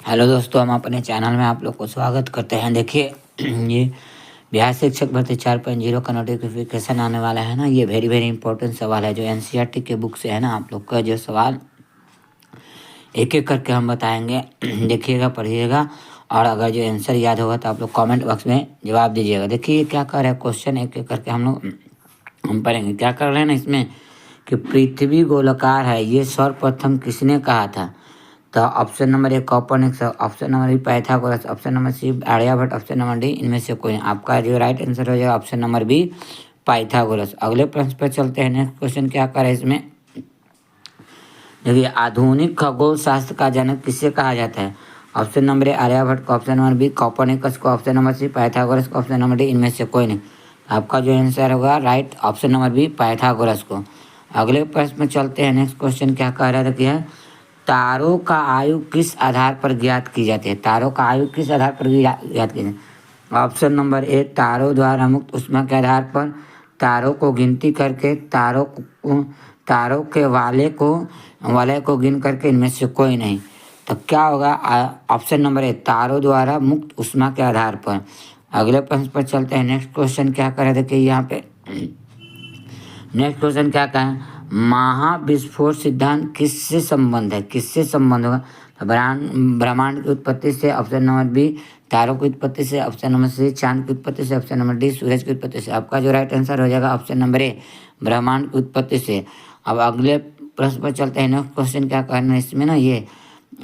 Hello दोस्तों, हम अपने चैनल में आप लोग को स्वागत करते हैं। देखिए ये बिहार शिक्षक भर्ती 4.0 का नोटिफिकेशन आने वाला है ना। ये वेरी वेरी इंपॉर्टेंट सवाल है जो एनसीईआरटी के बुक से है ना। आप लोग का जो सवाल एक एक करके हम बताएंगे। देखिएगा, पढ़िएगा, और अगर जो आंसर याद होगा तो आप लोग कमेंट बॉक्स में जवाब दीजिएगा। देखिए ये क्या कर रहा है, क्वेश्चन एक एक करके हम पढ़ेंगे। क्या कर रहे हैं ना इसमें कि पृथ्वी गोलाकार है, ये सर्वप्रथम किसने कहा था? तो option number A Copernicus, option number B Pythagoras, option number C Aryabhata, option number D इनमें से कोई नहीं। आपका जो राइट आंसर हो जाएगा ऑप्शन नंबर बी पाइथागोरस। अगले प्रश्न पर चलते हैं। नेक्स्ट क्वेश्चन क्या करे इसमें, देखिए आधुनिक खगोल शास्त्र का जनक किसे कहा जाता है? ऑप्शन नंबर ए आर्यभट्ट को, ऑप्शन नंबर बी कॉपरनिकस को, ऑप्शन नंबर सी पाइथागोरस को, ऑप्शन नंबर डी इनमें से कोई नहीं। आपका जो आंसर होगा right option number B Pythagoras को। अगले प्रश्न में चलते हैं। नेक्स्ट क्वेश्चन क्या कह रहा था कि तारों का आयु किस आधार पर ज्ञात की जाती है? तारों का आयु किस आधार पर ज्ञात की जाती है? ऑप्शन नंबर ए तारों द्वारा मुक्त ऊष्मा के आधार पर, तारों को गिनती करके, तारों के वाले को गिन करके, इनमें से कोई नहीं। तो क्या होगा? ऑप्शन नंबर ए तारों द्वारा मुक्त ऊष्मा के आधार पर। अगले प्रश्न पर चलते हैं। नेक्स्ट क्वेश्चन क्या कर रहे थे कि यहाँ पे नेक्स्ट क्वेश्चन क्या कहें, महाविस्फोट सिद्धांत किससे संबंध है? किससे संबंध होगा? तो ब्रह्मांड की उत्पत्ति से, ऑप्शन नंबर बी तारों की उत्पत्ति से, ऑप्शन नंबर सी चांद की उत्पत्ति से, ऑप्शन नंबर डी सूरज की उत्पत्ति से। आपका जो राइट आंसर हो जाएगा ऑप्शन नंबर ए ब्रह्मांड की उत्पत्ति से। अब अगले प्रश्न पर चलते हैं। नेक्स्ट क्वेश्चन क्या करना है इसमें ना, ये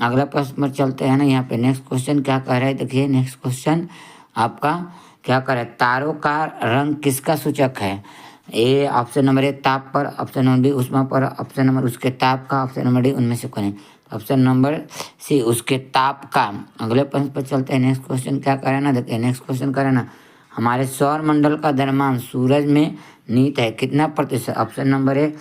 अगला प्रश्न पर चलते हैं ना। यहाँ पे नेक्स्ट क्वेश्चन क्या कह रहा है, देखिए नेक्स्ट क्वेश्चन आपका क्या कर रहा है, तारों का रंग किसका सूचक है? ए ऑप्शन नंबर ए ताप पर, ऑप्शन नंबर बी ऊष्मा पर, ऑप्शन नंबर उसके ताप का, ऑप्शन नंबर डी उनमें से कोई नहीं। ऑप्शन नंबर सी उसके ताप का। अगले प्रश्न पर चलते हैं। नेक्स्ट क्वेश्चन क्या करें ना, देखिए नेक्स्ट क्वेश्चन करें ना, हमारे सौर मंडल का द्रव्यमान सूरज में निहित है कितना प्रतिशत? Option number A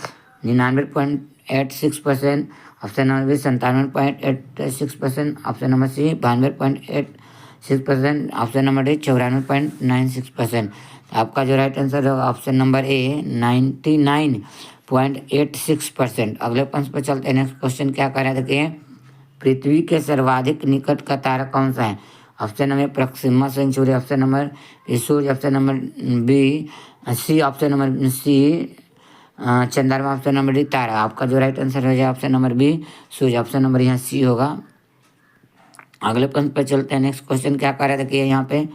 99.86%, option number B 97.86%, option number C 92.86%, option number D 94.96%। आपका जो राइट आंसर होगा ऑप्शन नंबर ए 99.86%। अगले प्रश्न पर चलते हैं। नेक्स्ट क्वेश्चन क्या कर रहे हैं, देखिए पृथ्वी के सर्वाधिक निकट का तारा कौन सा है? Option number Proxima Centauri, option number सूर्य, option number B C, option number C चंद्रमा, ऑप्शन नंबर डी तारा। आपका जो राइट आंसर हो जाएगा ऑप्शन नंबर बी सूर्य, ऑप्शन नंबर यहाँ सी होगा। अगले प्रश्न पर चलते हैं। नेक्स्ट क्वेश्चन क्या कर रहे थे कि यहाँ पे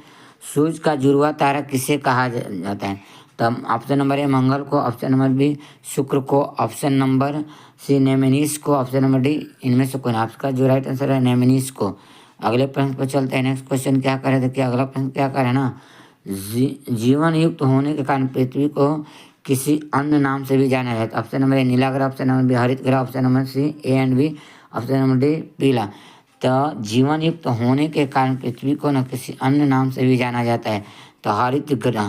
सूर्य का जुड़वा तारा किसे कहा जाता है? तो ऑप्शन नंबर ए मंगल को, ऑप्शन नंबर बी शुक्र को, ऑप्शन नंबर सी नेमिनिस को, ऑप्शन नंबर डी इनमें से कौन? आपका जो राइट आंसर है नेमिनिस को। अगले प्रश्न पर चलते हैं। नेक्स्ट क्वेश्चन क्या करे, देखिए अगला प्रश्न क्या करे ना, जीवन युक्त होने के कारण पृथ्वी को किसी अन्य नाम से भी जाना जाता है। ऑप्शन नंबर ए नीला ग्रह, ऑप्शन नंबर बी हरित ग्रह, option number C A and B, option number D पीला। तो जीवन युक्त होने के कारण पृथ्वी को न किसी अन्य नाम से भी जाना जाता है। तो हरित ग्रह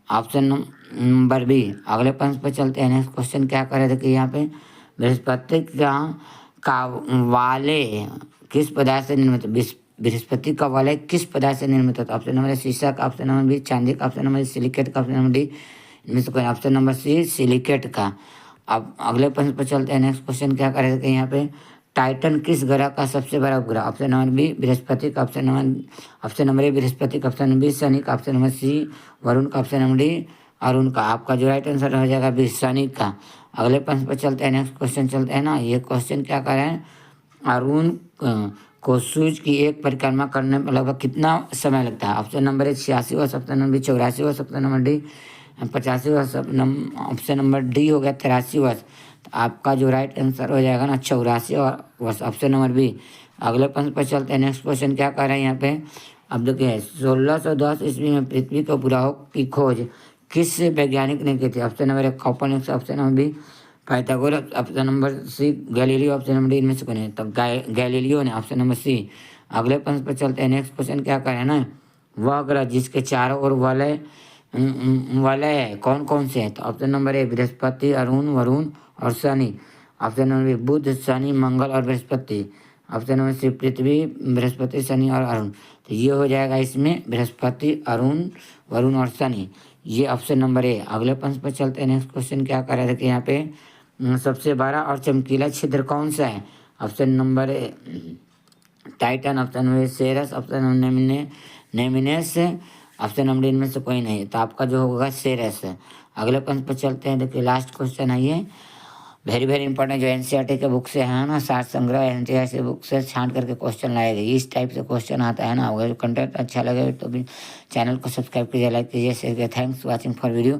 ऑप्शन नंबर बी। अगले प्रश्न पर चलते हैं। नेक्स्ट क्वेश्चन क्या कर रहे थे कि यहाँ पे बृहस्पति का वाले किस पदार्थ से निर्मित? बृहस्पति का वाले किस पदार्थ से निर्मित होता है? ऑप्शन नंबर शीशा का, ऑप्शन नंबर बी चांदी का, ऑप्शन नंबर सिलिकेट का, ऑप्शन नंबर डी इनमें से कोई, ऑप्शन नंबर सी सिलिकेट का। अब अगले प्रश्न पर चलते हैं। नेक्स्ट क्वेश्चन क्या कर रहे थे कि यहाँ पे टाइटन किस ग्रह का सबसे बड़ा उपग्रह? ऑप्शन नंबर बी बृहस्पति का, ऑप्शन नंबर ए बृहस्पति का, ऑप्शन नंबर बी शनि का, ऑप्शन नंबर सी वरुण का, ऑप्शन नंबर डी अरुण का। आपका जो राइट आंसर हो जाएगा बी शनि का। अगले प्रश्न पर चलते हैं। नेक्स्ट क्वेश्चन चलते हैं ना, ये क्वेश्चन क्या कर रहे हैं, अरुण को सूर्य की एक परिक्रमा करने में लगभग कितना समय लगता है? ऑप्शन नंबर ए 86 वर्ष, ऑप्शन नंबर बी 84 वर्ष, ऑप्शन नंबर डी 85 वर्ष, ऑप्शन नंबर डी हो गया 83 वर्ष। तो आपका जो राइट आंसर हो जाएगा ना 84 वर्ष, ऑप्शन नंबर बी। अगले प्रश्न पर चलते हैं। नेक्स्ट क्वेश्चन क्या कर रहे हैं यहाँ पे, अब देखिए 1610 ईस्वी में पृथ्वी के उपग्रहों की खोज किस वैज्ञानिक ने की थी? Option number A Copernicus, option number B Pythagoras, option number C Galileo, option number D इनमें से कौन है? तब गैलीलियो ने, ऑप्शन नंबर सी। अगले प्रश्न पर चलते हैं। नेक्स्ट क्वेश्चन क्या कर रहे हैं ना, वह ग्रह जिसके चारों ओर वलय है कौन कौन से हैं? तो ऑप्शन नंबर ए बृहस्पति, अरुण, वरुण और शनि, ऑप्शन नंबर बी बुध, शनि, मंगल और बृहस्पति, ऑप्शन नंबर सी पृथ्वी, बृहस्पति, शनि और अरुण। तो ये हो जाएगा इसमें बृहस्पति, अरुण, वरुण और शनि, ये ऑप्शन नंबर ए। अगले प्रश्न पर चलते हैं। नेक्स्ट क्वेश्चन क्या कर रहे थे कि यहाँ पे सबसे बड़ा और चमकीला छिद्र कौन सा है? Option number A Titan, option number A Ceres, option number नेमिनेस, ऑप्शन नंबर इनमें से कोई नहीं, तो आपका जो होगा सेरस है। अगले प्रश्न पर चलते हैं। देखिए लास्ट क्वेश्चन है ये, वेरी वेरी इंपॉर्टेंट, जो एनसीईआरटी के बुक से है ना, साठ संग्रह एनसीईआरटी बुक से छांट करके क्वेश्चन लाए गए, इस टाइप से क्वेश्चन आता है ना। अगर कंटेंट अच्छा लगे तो भी चैनल को सब्सक्राइब कीजिए, लाइक कीजिए, शेयर कीजिए। Thanks watching for video.